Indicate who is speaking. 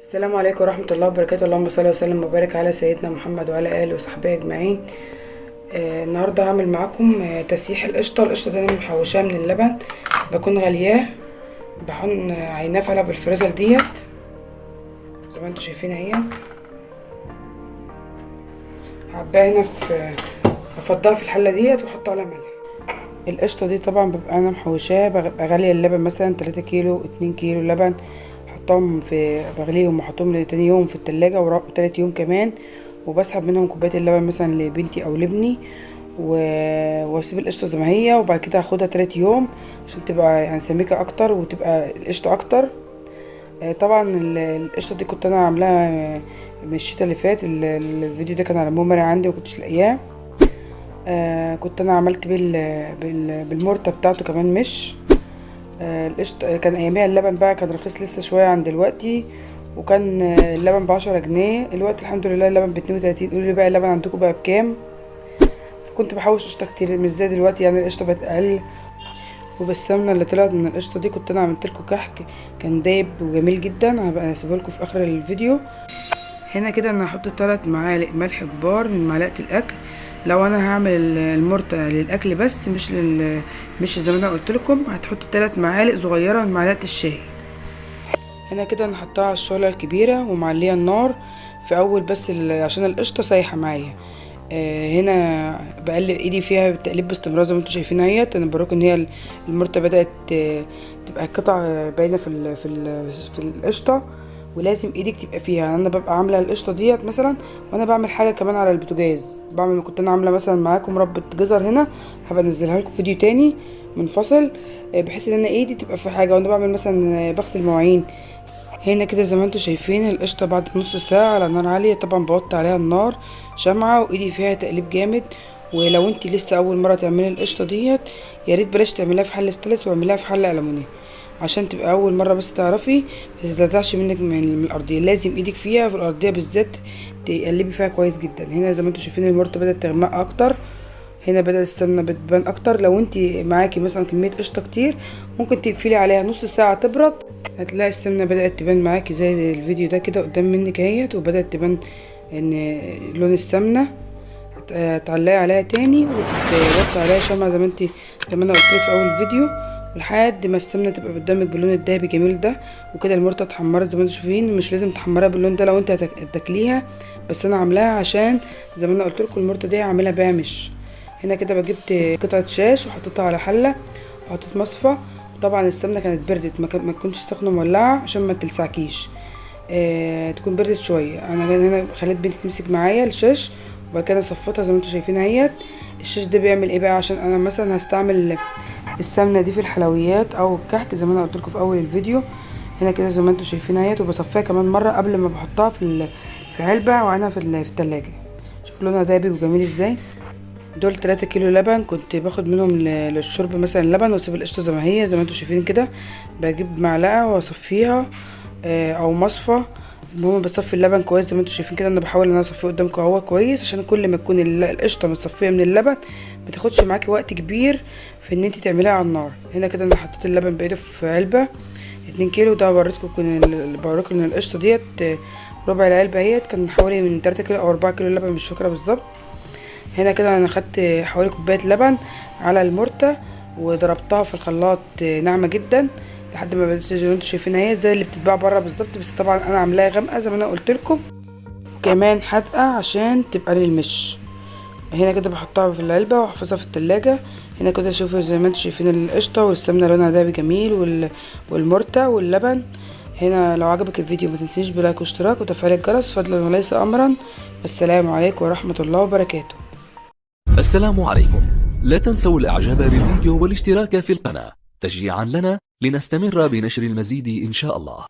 Speaker 1: السلام عليكم ورحمة الله وبركاته. اللهم صل وسلم وبارك على سيدنا محمد وعلى آله وصحبه أجمعين. النهاردة هعمل معاكم تسييح القشطة. القشطة دي أنا محوشاها من اللبن، بكون غلياه، بحن عيناه في علب الفريزر ديت زي ما انتوا شايفين اهي. هعبيها هنا افضها في الحلة ديت واحط عليها ملح. القشطة دي طبعا ببقى انا محوشاها، ببقى غالية اللبن مثلا 3 كيلو 2 كيلو لبن، بغليهم واحطهم لتاني يوم في التلاجة وتالت يوم كمان، وبسحب منهم كوبايه اللبن مثلا لبنتي او لابني واسيب القشطه زي ما هي، وبعد كده هاخدها تالت يوم عشان تبقى يعني سميكه اكتر وتبقى القشطه اكتر. طبعا القشطه دي كنت انا عاملاها من الشتا اللي فات. الفيديو ده كان على ميموري عندي وكنتش لاقياه. كنت انا عملت بالمرته بتاعته كمان. مش القشطة كان اياميها اللبن بقى كان رخيص لسه شويه عن دلوقتي، وكان اللبن ب10 جنيه. الوقت الحمد لله اللبن ب32. قولوا لي بقى اللبن عندكم بقى بكام؟ فكنت بحوش قشطه كتير مش زي دلوقتي، يعني القشطه بقت اقل. وبالسمنه اللي طلعت من القشطه دي كنت انا عملت لكم كحك كان دايب وجميل جدا، هبقى اسيبه لكم في اخر الفيديو. هنا كده انا هحط 3 معالق ملح كبار من معلقه الاكل. لو انا هعمل المرته للاكل بس مش زي ما انا قلت لكم، هتحط 3 معالق صغيره من معلقه الشاي. هنا كده انا حطها على الشعله الكبيره ومعليه النار في اول بس عشان القشطه سايحه معايا. هنا بقلب ايدي فيها بالتقليب باستمرار زي ما انتم شايفين اهيت. انا بوريكم ان هي المرته بدات تبقى قطع باينه في القشطه، ولازم ايدك تبقى فيها. يعني انا ببقى عامله القشطه ديت مثلا وانا بعمل حاجه كمان على البوتاجاز، كنت انا عامله مثلا معاكم مربى جزر. هنا هبقى انزلها لكم فيديو تاني منفصل، بحيث ان انا ايدي تبقى في حاجه وانا بعمل مثلا بغسل مواعين. هنا كده زي ما انتم شايفين القشطه بعد نص ساعه على نار عاليه، طبعا بوطي عليها النار شمعه وايدي فيها تقليب جامد. ولو انت لسه اول مره تعملي القشطه ديت، يا ريت بلاش تعمليها في حله ستانلس واعمليها في حله الومنيوم عشان تبقى اول مره بس تعرفي ما تتلطعش منك من الارضيه. لازم ايدك فيها في الارضيه بالذات تقلبي فيها كويس جدا. هنا زي ما انتم شايفين المرته بدات تغمق اكتر، هنا بدأت السمنه بتبان اكتر. لو انت معاكي مثلا كميه قشطه كتير ممكن تقفلي عليها نص ساعه تبرد، هتلاقي السمنه بدأت تبان معاكي زي الفيديو ده كده قدام منك اهيت، وبدأت تبان ان لون السمنه. هتعلقي عليها تاني وتوطي عليها شمعة زي ما انا قلت لك في اول فيديو، لحد ما السمنه تبقى قدامك باللون الدهبي جميل ده. وكده المرته اتحمرت زي ما انتم شايفين. مش لازم تحمرها باللون ده لو انت هتاكليها، بس انا عاملاها عشان زي ما انا قلت لكم المرته دي عاملها بيها مش. هنا كده جبت قطعه شاش وحطيتها على حله وحطيت مصفى. طبعا السمنه كانت بردت، ما تكونش سخنه مولعه عشان ما تلسعكيش. تكون بردت شويه. انا هنا خليت بنتي تمسك معايا الشاش وبعد كده صفتها زي ما انتم شايفين اهيت. الشاش ده بيعمل ايه بقى؟ عشان انا مثلا هستعمل السمنه دي في الحلويات او الكحك زي ما انا قلت لكم في اول الفيديو. هنا كده زي ما انتم شايفين اهيت، وبصفيها كمان مره قبل ما بحطها في علبه وعينها في التلاجة. شوفوا لونها دابي وجميل ازاي. دول 3 كيلو لبن كنت باخد منهم للشرب مثلا لبن، واسيب القشطه زي ما هي زي ما انتم شايفين كده. بجيب معلقه واصفيها او مصفى. المهم بصفي اللبن كويس زي ما انتم شايفين كده. انا بحاول ان انا اصفيه قدامكم اهو كويس عشان كل ما تكون القشطه متصفيه من اللبن ما تاخدش معاكي وقت كبير في ان انت تعمليها على النار. هنا كده انا حطيت اللبن بقيته في علبه 2 كيلو. ده بوريكم ان القشطه ديت ربع العلبه اهيت كان حوالي من 3 كيلو او 4 كيلو لبن مش فاكره بالظبط. هنا كده انا خدت حوالي كوبايه لبن على المرته وضربتها في الخلاط ناعمه جدا لحد ما بقت زي ما انتم شايفينها هي زي اللي بتتباع بره بالظبط، بس طبعا انا عاملاها غامقه زي ما انا قلت لكم، وكمان حادقه عشان تبقى للمش. هنا كده بحطها في العلبه واحفظها في التلاجة. هنا كده شوفوا زي ما انتم شايفين القشطه والسمنه لونها دهبي جميل والمرته واللبن. هنا لو عجبك الفيديو ما تنسيش بلايك واشتراك وتفعيل الجرس فضلا وليس امرا. السلام عليكم ورحمه الله وبركاته.
Speaker 2: السلام عليكم. لا تنسوا الاعجاب بالفيديو والاشتراك في القناة تشجيعا لنا لنستمر بنشر المزيد إن شاء الله.